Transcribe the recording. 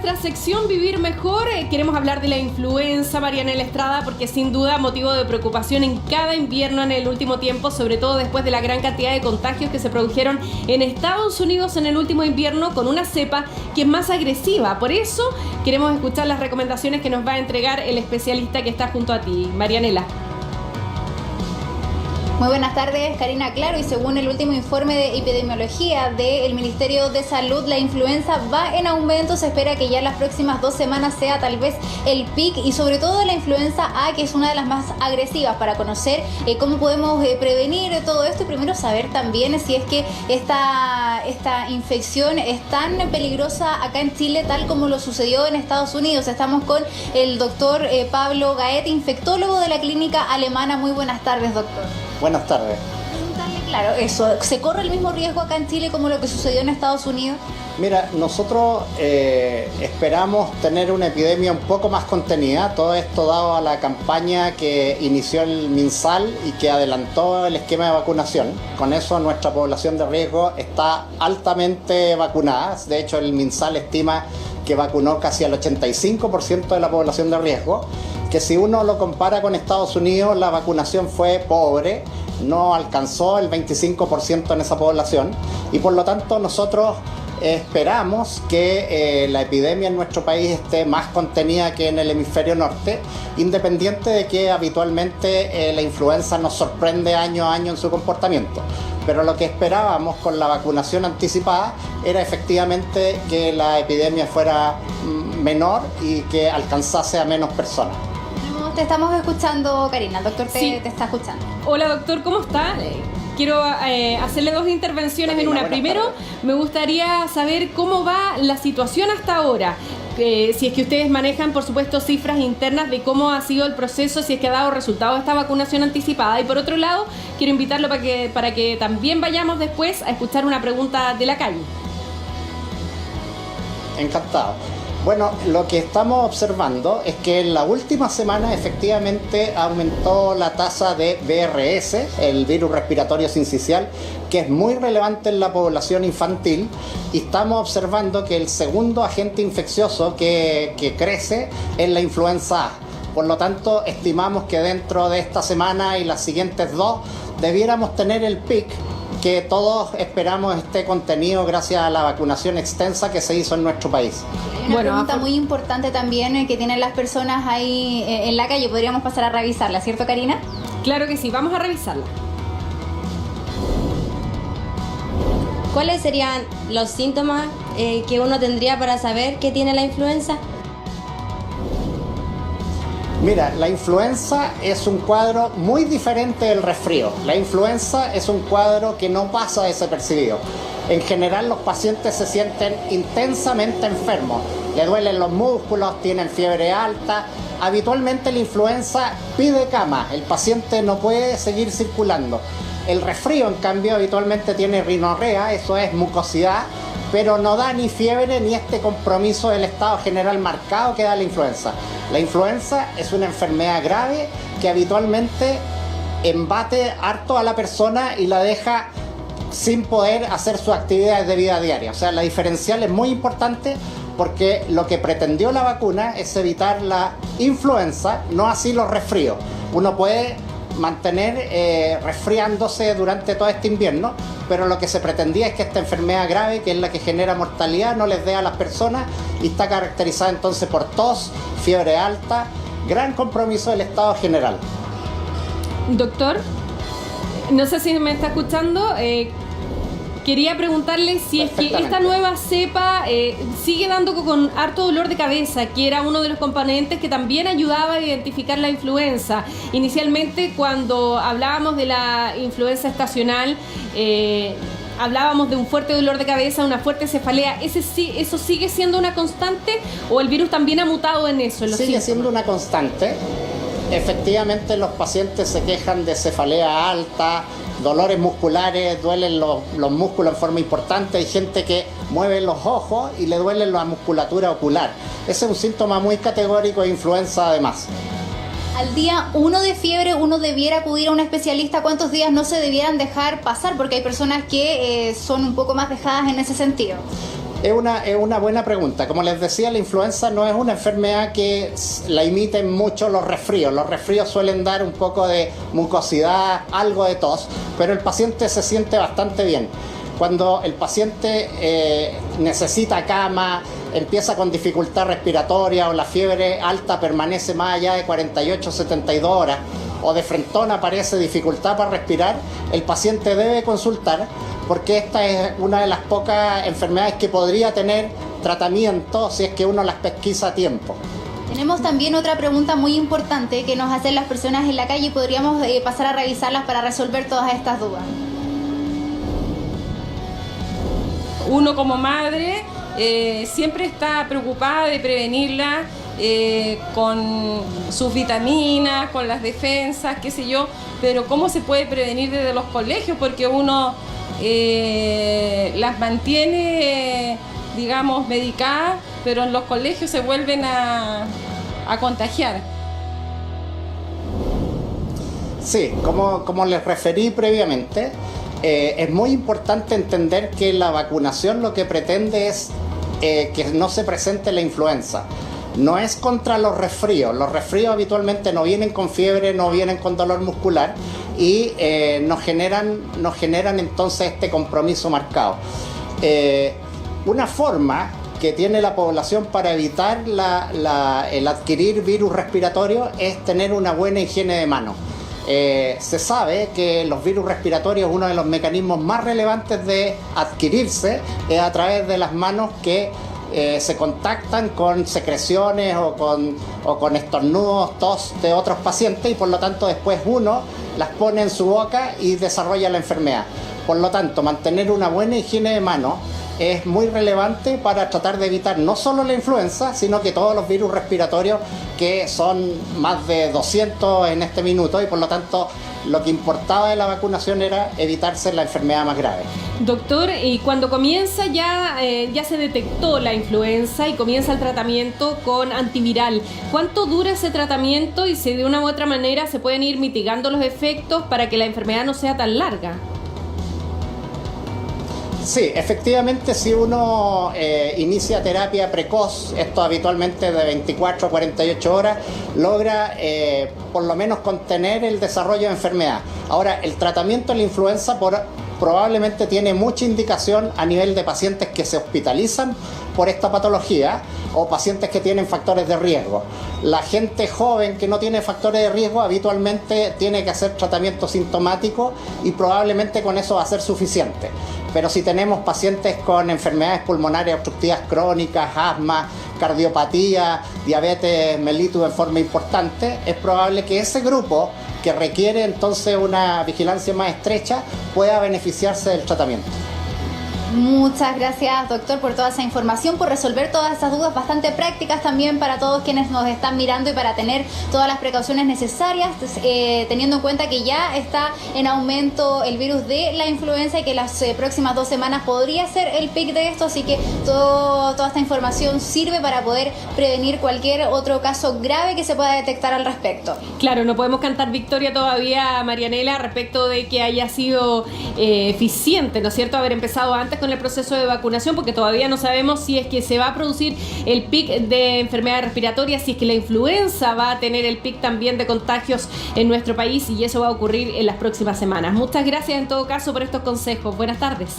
nuestra sección Vivir Mejor, queremos hablar de la influenza, Marianela Estrada, porque sin duda motivo de preocupación en cada invierno en el último tiempo, sobre todo después de la gran cantidad de contagios que se produjeron en Estados Unidos en el último invierno con una cepa que es más agresiva. Por eso queremos escuchar las recomendaciones que nos va a entregar el especialista que está junto a ti, Marianela. Muy buenas tardes, Karina. Claro, y según el último informe de epidemiología del Ministerio de Salud, la influenza va en aumento. Se espera que ya las próximas 2 semanas sea tal vez el pic, y sobre todo la influenza A, que es una de las más agresivas. Para conocer cómo podemos prevenir todo esto, y primero saber también si es que esta infección es tan peligrosa acá en Chile tal como lo sucedió en Estados Unidos. Estamos con el doctor Pablo Gaete, infectólogo de la clínica alemana. Muy buenas tardes, doctor. Buenas tardes. Claro, eso, ¿se corre el mismo riesgo acá en Chile como lo que sucedió en Estados Unidos? Mira, nosotros esperamos tener una epidemia un poco más contenida, todo esto dado a la campaña que inició el MinSal y que adelantó el esquema de vacunación. Con eso nuestra población de riesgo está altamente vacunada. De hecho, el MinSal estima que vacunó casi al 85% de la población de riesgo, que si uno lo compara con Estados Unidos, la vacunación fue pobre, no alcanzó el 25% en esa población, y por lo tanto nosotros esperamos que la epidemia en nuestro país esté más contenida que en el hemisferio norte, independiente de que habitualmente la influenza nos sorprende año a año en su comportamiento. Pero lo que esperábamos con la vacunación anticipada era efectivamente que la epidemia fuera menor y que alcanzase a menos personas. Te estamos escuchando, Karina. El doctor Sí. te está escuchando. Hola, doctor, ¿cómo está? Quiero hacerle 2 intervenciones en una. Primero, me gustaría saber cómo va la situación hasta ahora. Si es que ustedes manejan, por supuesto, cifras internas de cómo ha sido el proceso, si es que ha dado resultado esta vacunación anticipada. Y por otro lado, quiero invitarlo para que también vayamos después a escuchar una pregunta de la calle. Encantado. Bueno, lo que estamos observando es que en la última semana efectivamente aumentó la tasa de VRS, el virus respiratorio sincicial, que es muy relevante en la población infantil, y estamos observando que el segundo agente infeccioso que crece es la influenza A. Por lo tanto, estimamos que dentro de esta semana y las siguientes 2 debiéramos tener el pic que todos esperamos esté contenido gracias a la vacunación extensa que se hizo en nuestro país. Hay una pregunta muy importante también que tienen las personas ahí en la calle. Podríamos pasar a revisarla, ¿cierto, Karina? Claro que sí, vamos a revisarla. ¿Cuáles serían los síntomas que uno tendría para saber que tiene la influenza? Mira, la influenza es un cuadro muy diferente del resfrío. La influenza es un cuadro que no pasa desapercibido. En general, los pacientes se sienten intensamente enfermos. Le duelen los músculos, tienen fiebre alta. Habitualmente la influenza pide cama. El paciente no puede seguir circulando. El resfrío, en cambio, habitualmente tiene rinorrea, eso es mucosidad, pero no da ni fiebre ni este compromiso del estado general marcado que da la influenza. La influenza es una enfermedad grave que habitualmente embate harto a la persona y la deja sin poder hacer sus actividades de vida diaria. O sea, la diferencial es muy importante porque lo que pretendió la vacuna es evitar la influenza, no así los resfríos. Uno puede mantener resfriándose durante todo este invierno, pero lo que se pretendía es que esta enfermedad grave, que es la que genera mortalidad, no les dé a las personas, y está caracterizada entonces por tos, fiebre alta, gran compromiso del estado general. Doctor, no sé si me está escuchando. Quería preguntarle si es que esta nueva cepa sigue dando con harto dolor de cabeza, que era uno de los componentes que también ayudaba a identificar la influenza. Inicialmente, cuando hablábamos de la influenza estacional, hablábamos de un fuerte dolor de cabeza, una fuerte cefalea. ¿Eso sigue siendo una constante o el virus también ha mutado en eso? Sigue siendo una constante. Efectivamente, los pacientes se quejan de cefalea alta, dolores musculares, duelen los músculos en forma importante. Hay gente que mueve los ojos y le duele la musculatura ocular. Ese es un síntoma muy categórico de influenza además. Al día 1 de fiebre uno debiera acudir a un especialista. ¿Cuántos días no se debieran dejar pasar? Porque hay personas que son un poco más dejadas en ese sentido. Es una buena pregunta. Como les decía, la influenza no es una enfermedad que la imiten mucho los resfríos. Los resfríos suelen dar un poco de mucosidad, algo de tos, pero el paciente se siente bastante bien. Cuando el paciente necesita cama, empieza con dificultad respiratoria o la fiebre alta permanece más allá de 48 72 horas o de frentón aparece dificultad para respirar, el paciente debe consultar porque esta es una de las pocas enfermedades que podría tener tratamiento si es que uno las pesquisa a tiempo. Tenemos también otra pregunta muy importante que nos hacen las personas en la calle y podríamos pasar a revisarlas para resolver todas estas dudas. Uno como madre siempre está preocupada de prevenirla con sus vitaminas, con las defensas, qué sé yo, pero ¿cómo se puede prevenir desde los colegios? Porque uno las mantiene, digamos, medicadas, pero en los colegios se vuelven a contagiar. Sí, como les referí previamente, es muy importante entender que la vacunación lo que pretende es que no se presente la influenza. No es contra los resfríos. Los resfríos habitualmente no vienen con fiebre, no vienen con dolor muscular y nos generan entonces este compromiso marcado. Una forma que tiene la población para evitar el adquirir virus respiratorio es tener una buena higiene de manos. Se sabe que los virus respiratorios, uno de los mecanismos más relevantes de adquirirse es a través de las manos que se contactan con secreciones o con estornudos, tos de otros pacientes y por lo tanto después uno las pone en su boca y desarrolla la enfermedad. Por lo tanto, mantener una buena higiene de manos es muy relevante para tratar de evitar no solo la influenza, sino que todos los virus respiratorios, que son más de 200 en este minuto, y por lo tanto lo que importaba de la vacunación era evitarse la enfermedad más grave. Doctor, y cuando comienza ya se detectó la influenza y comienza el tratamiento con antiviral, ¿cuánto dura ese tratamiento y si de una u otra manera se pueden ir mitigando los efectos para que la enfermedad no sea tan larga? Sí, efectivamente, si uno inicia terapia precoz, esto habitualmente de 24 a 48 horas, logra por lo menos contener el desarrollo de enfermedad. Ahora, el tratamiento de la influenza probablemente tiene mucha indicación a nivel de pacientes que se hospitalizan por esta patología o pacientes que tienen factores de riesgo. La gente joven que no tiene factores de riesgo habitualmente tiene que hacer tratamiento sintomático y probablemente con eso va a ser suficiente. Pero si tenemos pacientes con enfermedades pulmonarias obstructivas crónicas, asma, cardiopatía, diabetes mellitus en forma importante, es probable que ese grupo que requiere entonces una vigilancia más estrecha pueda beneficiarse del tratamiento. Muchas gracias, doctor, por toda esa información, por resolver todas esas dudas bastante prácticas también para todos quienes nos están mirando y para tener todas las precauciones necesarias, teniendo en cuenta que ya está en aumento el virus de la influenza y que las próximas 2 semanas podría ser el pic de esto, así que toda esta información sirve para poder prevenir cualquier otro caso grave que se pueda detectar al respecto. Claro, no podemos cantar victoria todavía, Marianela, respecto de que haya sido eficiente, ¿no es cierto?, haber empezado antes con el proceso de vacunación, porque todavía no sabemos si es que se va a producir el pic de enfermedades respiratorias, si es que la influenza va a tener el pic también de contagios en nuestro país, y eso va a ocurrir en las próximas semanas. Muchas gracias en todo caso por estos consejos. Buenas tardes.